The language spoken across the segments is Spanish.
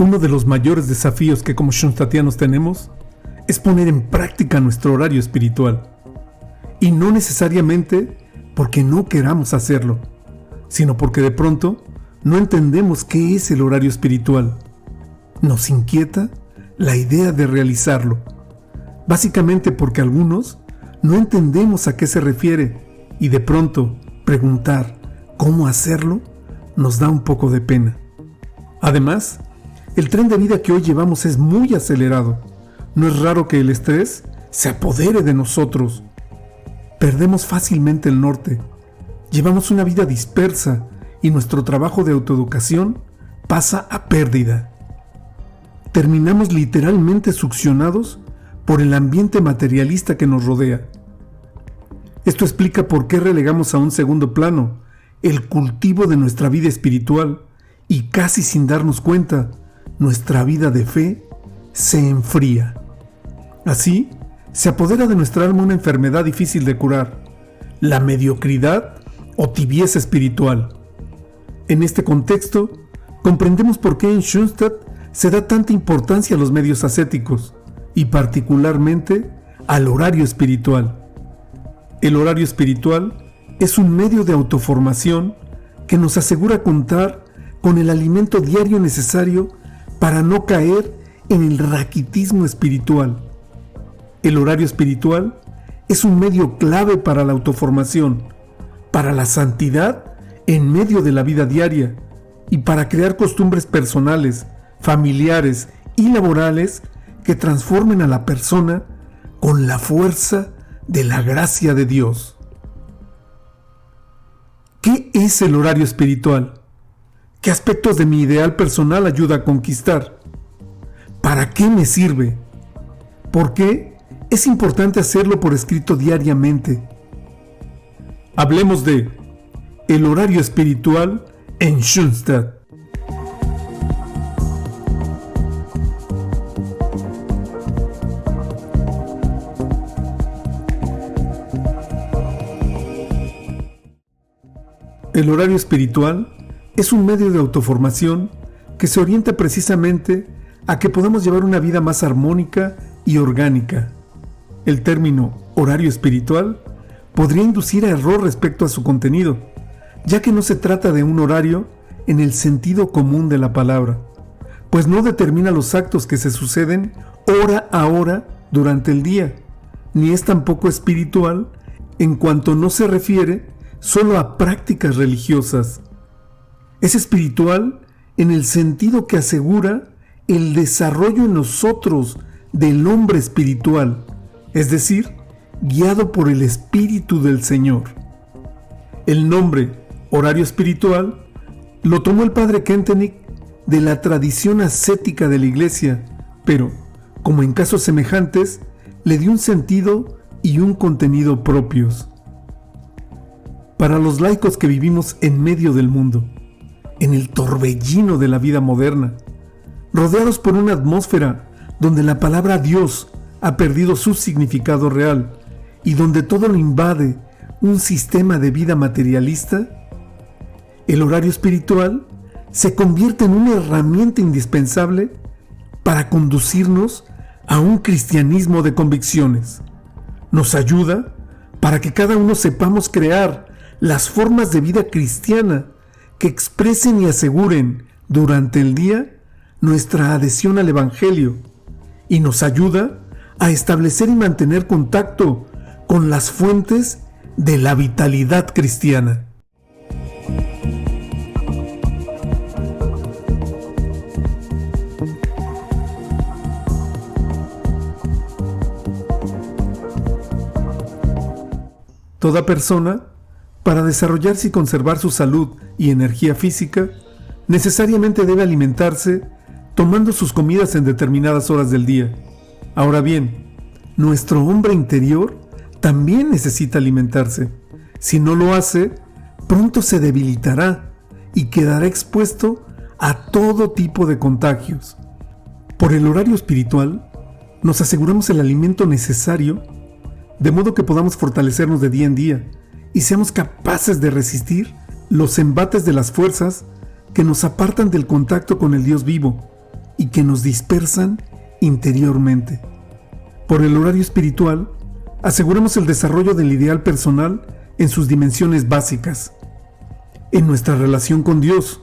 Uno de los mayores desafíos que como Schoenstattianos tenemos es poner en práctica nuestro horario espiritual. Y no necesariamente porque no queramos hacerlo, sino porque de pronto no entendemos qué es el horario espiritual. Nos inquieta la idea de realizarlo, básicamente porque algunos no entendemos a qué se refiere y de pronto preguntar cómo hacerlo nos da un poco de pena. Además, el tren de vida que hoy llevamos es muy acelerado. No es raro que el estrés se apodere de nosotros. Perdemos fácilmente el norte. Llevamos una vida dispersa y nuestro trabajo de autoeducación pasa a pérdida. Terminamos literalmente succionados por el ambiente materialista que nos rodea. Esto explica por qué relegamos a un segundo plano el cultivo de nuestra vida espiritual y casi sin darnos cuenta, nuestra vida de fe se enfría. Así, se apodera de nuestra alma una enfermedad difícil de curar, la mediocridad o tibieza espiritual. En este contexto, comprendemos por qué en Schoenstatt se da tanta importancia a los medios ascéticos y particularmente al horario espiritual. El horario espiritual es un medio de autoformación que nos asegura contar con el alimento diario necesario para no caer en el raquitismo espiritual. El horario espiritual es un medio clave para la autoformación, para la santidad en medio de la vida diaria y para crear costumbres personales, familiares y laborales que transformen a la persona con la fuerza de la gracia de Dios. ¿Qué es el horario espiritual? ¿Qué aspectos de mi ideal personal ayuda a conquistar? ¿Para qué me sirve? ¿Por qué es importante hacerlo por escrito diariamente? Hablemos de el horario espiritual en Schoenstatt. El horario espiritual es un medio de autoformación que se orienta precisamente a que podamos llevar una vida más armónica y orgánica. El término horario espiritual podría inducir a error respecto a su contenido, ya que no se trata de un horario en el sentido común de la palabra, pues no determina los actos que se suceden hora a hora durante el día, ni es tampoco espiritual en cuanto no se refiere solo a prácticas religiosas. Es espiritual en el sentido que asegura el desarrollo en nosotros del hombre espiritual, es decir, guiado por el Espíritu del Señor. El nombre horario espiritual lo tomó el padre Kentenich de la tradición ascética de la Iglesia, pero, como en casos semejantes, le dio un sentido y un contenido propios. Para los laicos que vivimos en medio del mundo, en el torbellino de la vida moderna, rodeados por una atmósfera donde la palabra Dios ha perdido su significado real y donde todo lo invade un sistema de vida materialista, el horario espiritual se convierte en una herramienta indispensable para conducirnos a un cristianismo de convicciones. Nos ayuda para que cada uno sepamos crear las formas de vida cristiana que expresen y aseguren durante el día nuestra adhesión al Evangelio, y nos ayuda a establecer y mantener contacto con las fuentes de la vitalidad cristiana. Toda persona, para desarrollarse y conservar su salud y energía física, necesariamente debe alimentarse tomando sus comidas en determinadas horas del día. Ahora bien, nuestro hombre interior también necesita alimentarse. Si no lo hace, pronto se debilitará y quedará expuesto a todo tipo de contagios. Por el horario espiritual, nos aseguramos el alimento necesario, de modo que podamos fortalecernos de día en día y seamos capaces de resistir los embates de las fuerzas que nos apartan del contacto con el Dios vivo y que nos dispersan interiormente. Por el horario espiritual, aseguramos el desarrollo del ideal personal en sus dimensiones básicas, en nuestra relación con Dios,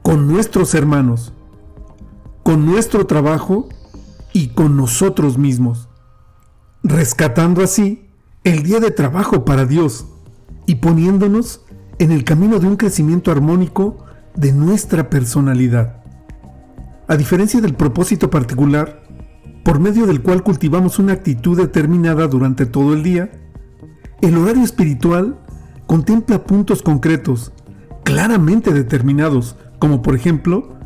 con nuestros hermanos, con nuestro trabajo y con nosotros mismos, rescatando así el día de trabajo para Dios y poniéndonos en el camino de un crecimiento armónico de nuestra personalidad. A diferencia del propósito particular, por medio del cual cultivamos una actitud determinada durante todo el día, el horario espiritual contempla puntos concretos, claramente determinados, como por ejemplo,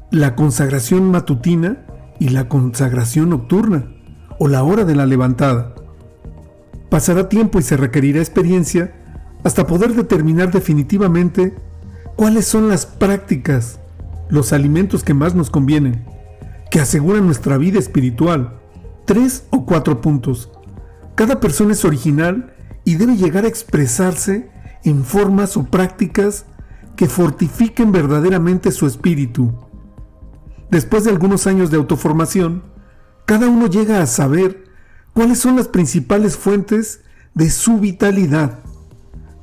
la consagración matutina y la consagración nocturna, o la hora de la levantada. Pasará tiempo y se requerirá experiencia hasta poder determinar definitivamente cuáles son las prácticas, los alimentos que más nos convienen, que aseguran nuestra vida espiritual. 3 o 4 puntos. Cada persona es original y debe llegar a expresarse en formas o prácticas que fortifiquen verdaderamente su espíritu. Después de algunos años de autoformación, cada uno llega a saber cuáles son las principales fuentes de su vitalidad,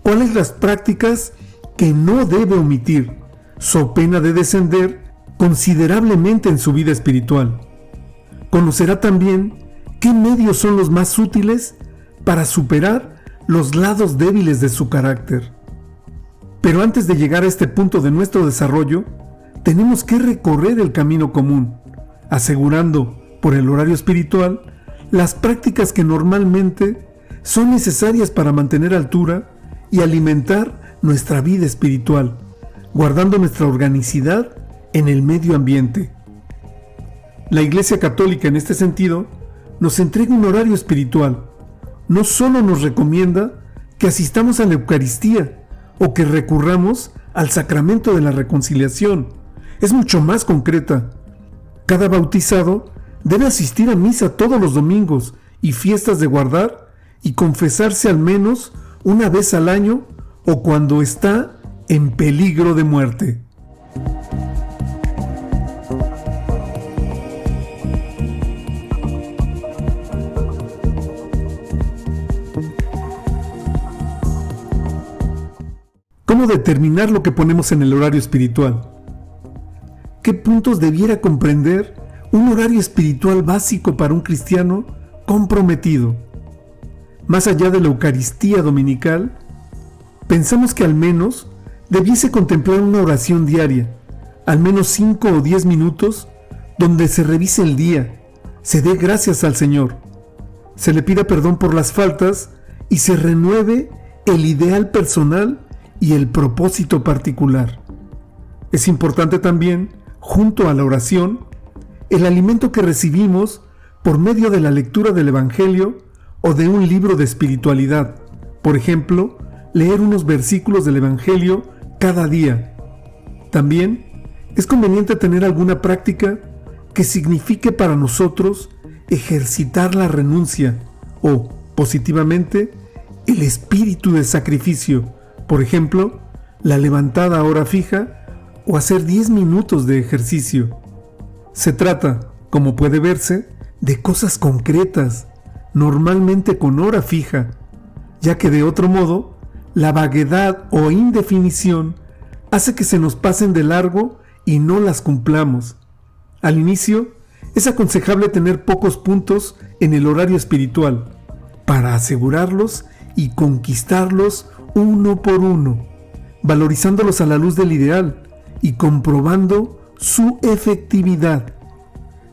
cuáles las prácticas que no debe omitir, so pena de descender considerablemente en su vida espiritual. Conocerá también qué medios son los más útiles para superar los lados débiles de su carácter. Pero antes de llegar a este punto de nuestro desarrollo, tenemos que recorrer el camino común, asegurando, por el horario espiritual, las prácticas que normalmente son necesarias para mantener altura y alimentar nuestra vida espiritual, guardando nuestra organicidad en el medio ambiente. La Iglesia Católica, en este sentido, nos entrega un horario espiritual. No solo nos recomienda que asistamos a la Eucaristía o que recurramos al sacramento de la reconciliación. Es mucho más concreta. Cada bautizado debe asistir a misa todos los domingos y fiestas de guardar y confesarse al menos una vez al año o cuando está en peligro de muerte. ¿Cómo determinar lo que ponemos en el horario espiritual? ¿Qué puntos debiera comprender un horario espiritual básico para un cristiano comprometido? Más allá de la Eucaristía dominical, pensamos que al menos debiese contemplar una oración diaria, al menos 5 o 10 minutos, donde se revise el día, se dé gracias al Señor, se le pida perdón por las faltas y se renueve el ideal personal y el propósito particular. Es importante también, junto a la oración, el alimento que recibimos por medio de la lectura del Evangelio o de un libro de espiritualidad. Por ejemplo, leer unos versículos del Evangelio cada día. También es conveniente tener alguna práctica que signifique para nosotros ejercitar la renuncia o, positivamente, el espíritu de sacrificio. Por ejemplo, la levantada a hora fija o hacer 10 minutos de ejercicio. Se trata, como puede verse, de cosas concretas, normalmente con hora fija, ya que de otro modo, la vaguedad o indefinición hace que se nos pasen de largo y no las cumplamos. Al inicio, es aconsejable tener pocos puntos en el horario espiritual, para asegurarlos y conquistarlos uno por uno, valorizándolos a la luz del ideal y comprobando su efectividad.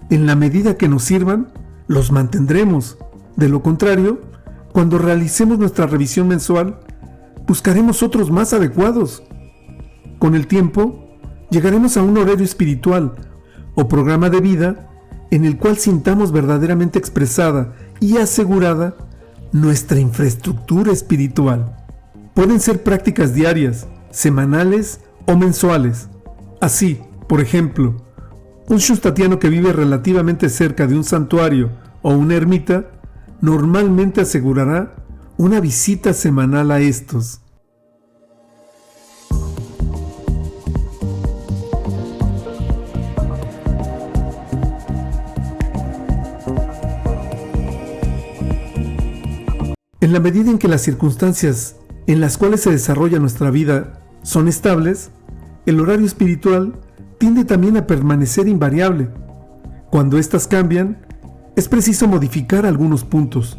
En la medida que nos sirvan, los mantendremos. De lo contrario, cuando realicemos nuestra revisión mensual, buscaremos otros más adecuados. Con el tiempo, llegaremos a un horario espiritual o programa de vida en el cual sintamos verdaderamente expresada y asegurada nuestra infraestructura espiritual. Pueden ser prácticas diarias, semanales o mensuales. Así, por ejemplo, un shustatiano que vive relativamente cerca de un santuario o una ermita normalmente asegurará una visita semanal a estos. En la medida en que las circunstancias en las cuales se desarrolla nuestra vida son estables, el horario espiritual tiende también a permanecer invariable. Cuando éstas cambian, es preciso modificar algunos puntos.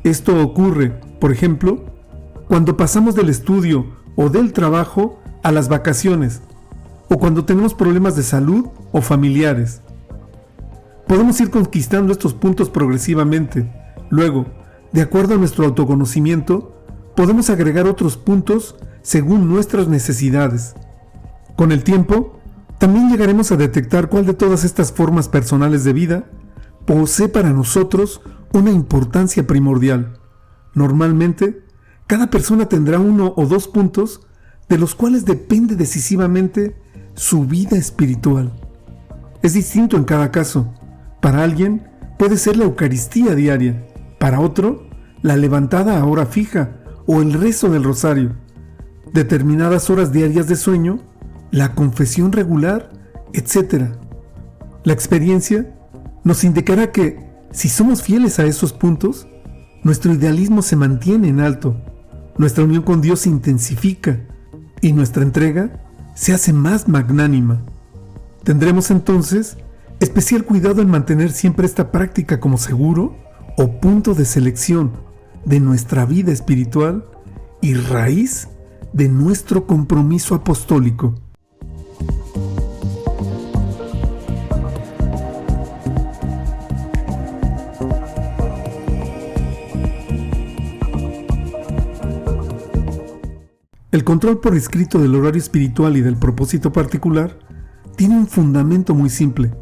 Esto ocurre, por ejemplo, cuando pasamos del estudio o del trabajo a las vacaciones, o cuando tenemos problemas de salud o familiares. Podemos ir conquistando estos puntos progresivamente. Luego, de acuerdo a nuestro autoconocimiento, podemos agregar otros puntos según nuestras necesidades. Con el tiempo, también llegaremos a detectar cuál de todas estas formas personales de vida posee para nosotros una importancia primordial. Normalmente, cada persona tendrá uno o dos puntos de los cuales depende decisivamente su vida espiritual. Es distinto en cada caso. Para alguien puede ser la Eucaristía diaria, para otro, la levantada a hora fija o el rezo del rosario, determinadas horas diarias de sueño, la confesión regular, etc. La experiencia nos indicará que, si somos fieles a esos puntos, nuestro idealismo se mantiene en alto, nuestra unión con Dios se intensifica y nuestra entrega se hace más magnánima. Tendremos entonces especial cuidado en mantener siempre esta práctica como seguro o punto de selección de nuestra vida espiritual y raíz de nuestro compromiso apostólico. El control por escrito del horario espiritual y del propósito particular tiene un fundamento muy simple.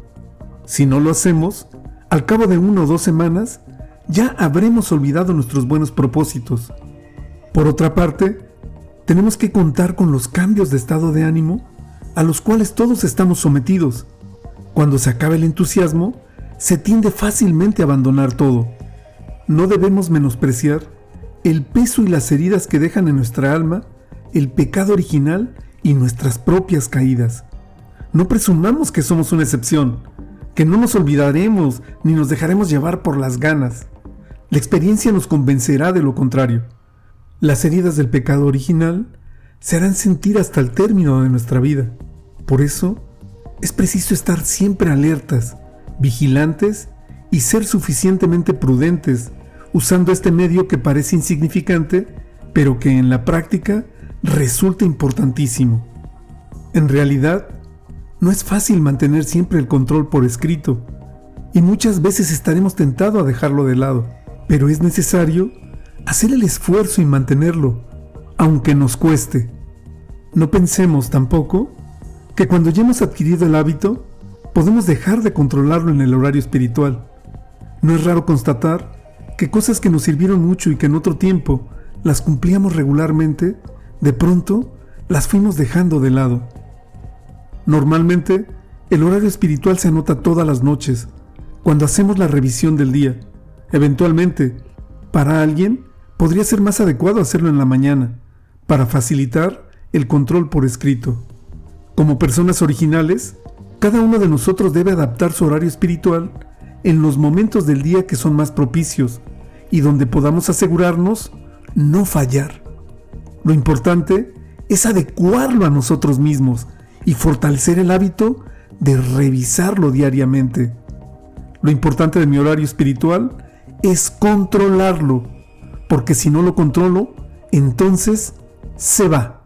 Si no lo hacemos, al cabo de 1 o 2 semanas, ya habremos olvidado nuestros buenos propósitos. Por otra parte, tenemos que contar con los cambios de estado de ánimo a los cuales todos estamos sometidos. Cuando se acaba el entusiasmo, se tiende fácilmente a abandonar todo. No debemos menospreciar el peso y las heridas que dejan en nuestra alma el pecado original y nuestras propias caídas. No presumamos que somos una excepción, que no nos olvidaremos ni nos dejaremos llevar por las ganas. La experiencia nos convencerá de lo contrario. Las heridas del pecado original se harán sentir hasta el término de nuestra vida. Por eso, es preciso estar siempre alertas, vigilantes y ser suficientemente prudentes, usando este medio que parece insignificante, pero que en la práctica resulta importantísimo. En realidad, no es fácil mantener siempre el control por escrito, y muchas veces estaremos tentados a dejarlo de lado, pero es necesario hacer el esfuerzo y mantenerlo, aunque nos cueste. No pensemos tampoco que cuando ya hemos adquirido el hábito, podemos dejar de controlarlo en el horario espiritual. No es raro constatar que cosas que nos sirvieron mucho y que en otro tiempo las cumplíamos regularmente, de pronto las fuimos dejando de lado. Normalmente, el horario espiritual se anota todas las noches, cuando hacemos la revisión del día. Eventualmente, para alguien, podría ser más adecuado hacerlo en la mañana, para facilitar el control por escrito. Como personas originales, cada uno de nosotros debe adaptar su horario espiritual en los momentos del día que son más propicios y donde podamos asegurarnos no fallar. Lo importante es adecuarlo a nosotros mismos y fortalecer el hábito de revisarlo diariamente. Lo importante de mi horario espiritual es controlarlo, porque si no lo controlo, entonces se va.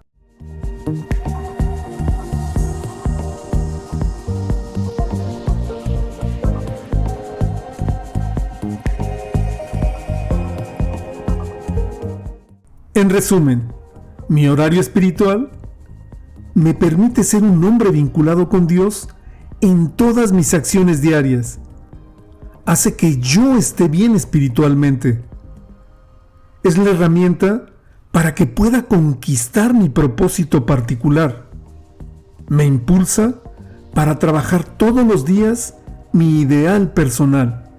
En resumen, mi horario espiritual me permite ser un hombre vinculado con Dios en todas mis acciones diarias. Hace que yo esté bien espiritualmente. Es la herramienta para que pueda conquistar mi propósito particular. Me impulsa para trabajar todos los días mi ideal personal.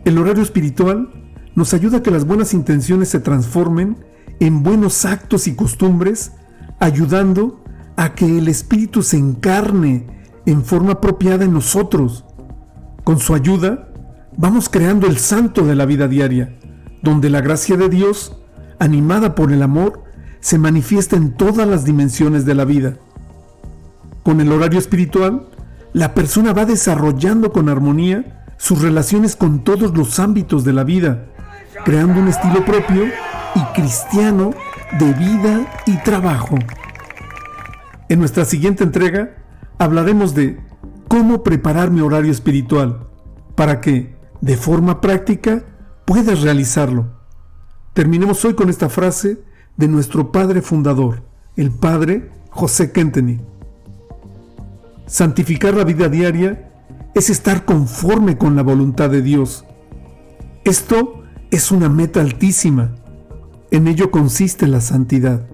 El horario espiritual nos ayuda a que las buenas intenciones se transformen en buenos actos y costumbres, ayudando a que el Espíritu se encarne en forma apropiada en nosotros. Con su ayuda, vamos creando el santo de la vida diaria, donde la gracia de Dios, animada por el amor, se manifiesta en todas las dimensiones de la vida. Con el horario espiritual, la persona va desarrollando con armonía sus relaciones con todos los ámbitos de la vida, creando un estilo propio y cristiano de vida y trabajo. En nuestra siguiente entrega hablaremos de cómo preparar mi horario espiritual para que, de forma práctica, puedas realizarlo. Terminemos hoy con esta frase de nuestro padre fundador, el padre José Kentenny. Santificar la vida diaria es estar conforme con la voluntad de Dios. Esto es una meta altísima. En ello consiste la santidad.